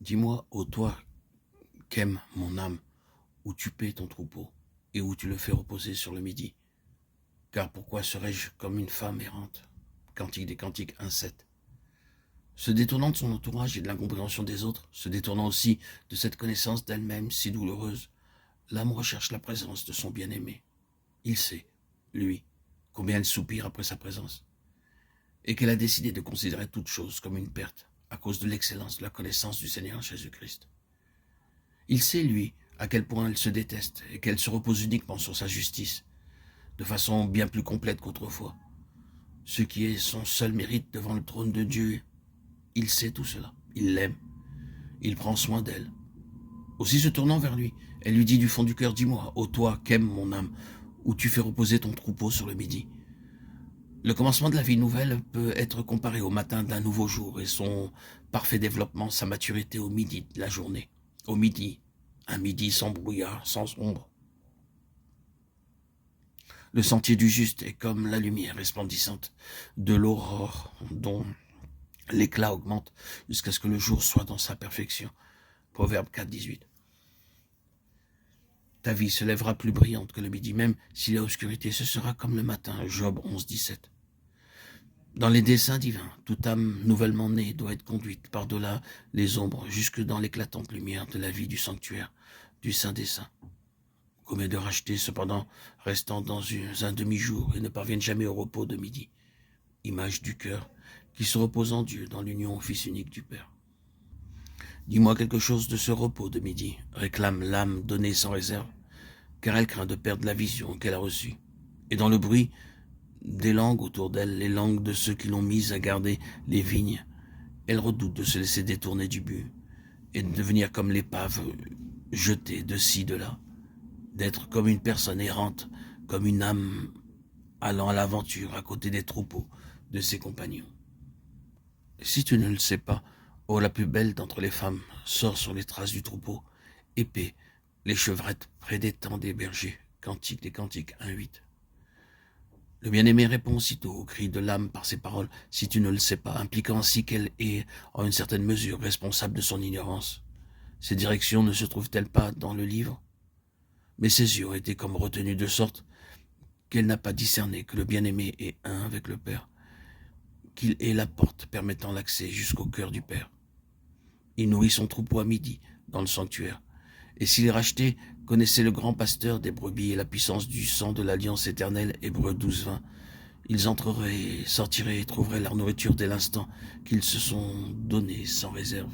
Dis-moi, ô toi qu'aime mon âme, où tu paies ton troupeau, et où tu le fais reposer sur le midi. Car pourquoi serais-je comme une femme errante? Cantique des Cantiques 1,7. Se détournant de son entourage et de l'incompréhension des autres, se détournant aussi de cette connaissance d'elle-même si douloureuse, l'âme recherche la présence de son bien-aimé. Il sait, lui, combien elle soupire après sa présence, et qu'elle a décidé de considérer toute chose comme une perte à cause de l'excellence de la connaissance du Seigneur Jésus-Christ. Il sait, lui, à quel point elle se déteste et qu'elle se repose uniquement sur sa justice, de façon bien plus complète qu'autrefois. Ce qui est son seul mérite devant le trône de Dieu. Il sait tout cela. Il l'aime. Il prend soin d'elle. Aussi se tournant vers lui, elle lui dit du fond du cœur, dis-moi, ô toi qu'aime mon âme, où tu fais reposer ton troupeau sur le midi. Le commencement de la vie nouvelle peut être comparé au matin d'un nouveau jour et son parfait développement, sa maturité au midi de la journée. Au midi, un midi sans brouillard, sans ombre. Le sentier du juste est comme la lumière resplendissante de l'aurore dont l'éclat augmente jusqu'à ce que le jour soit dans sa perfection. Proverbe 4, 18. Ta vie se lèvera plus brillante que le midi, même s'il y a obscurité, ce sera comme le matin. Job 11, 17. Dans les desseins divins, toute âme nouvellement née doit être conduite par-delà les ombres jusque dans l'éclatante lumière de la vie du sanctuaire, du Saint des Saints. Combien de rachetés, cependant, restant dans un demi-jour et ne parviennent jamais au repos de midi. Image du cœur qui se repose en Dieu dans l'union au Fils unique du Père. Dis-moi quelque chose de ce repos de midi, réclame l'âme donnée sans réserve, car elle craint de perdre la vision qu'elle a reçue. Et dans le bruit des langues autour d'elle, les langues de ceux qui l'ont mise à garder les vignes, elle redoute de se laisser détourner du but et de devenir comme l'épave jetée de ci, de là, d'être comme une personne errante, comme une âme allant à l'aventure à côté des troupeaux de ses compagnons. Si tu ne le sais pas, ô la plus belle d'entre les femmes, sort sur les traces du troupeau, épée, les chevrettes près des tents des bergers. Cantique des Cantiques 1,8. Le bien-aimé répond aussitôt au cri de l'âme par ses paroles, si tu ne le sais pas, impliquant ainsi qu'elle est, en une certaine mesure, responsable de son ignorance. Ces directions ne se trouvent-elles pas dans le livre? Mais ses yeux ont été comme retenus de sorte qu'elle n'a pas discerné que le bien-aimé est un avec le Père, qu'il est la porte permettant l'accès jusqu'au cœur du Père. Il nourrit son troupeau à midi dans le sanctuaire, et s'il est racheté, connaissait le grand pasteur des brebis et la puissance du sang de l'alliance éternelle, Hébreux 12, 20. Ils entreraient, sortiraient et trouveraient leur nourriture dès l'instant qu'ils se sont donnés sans réserve.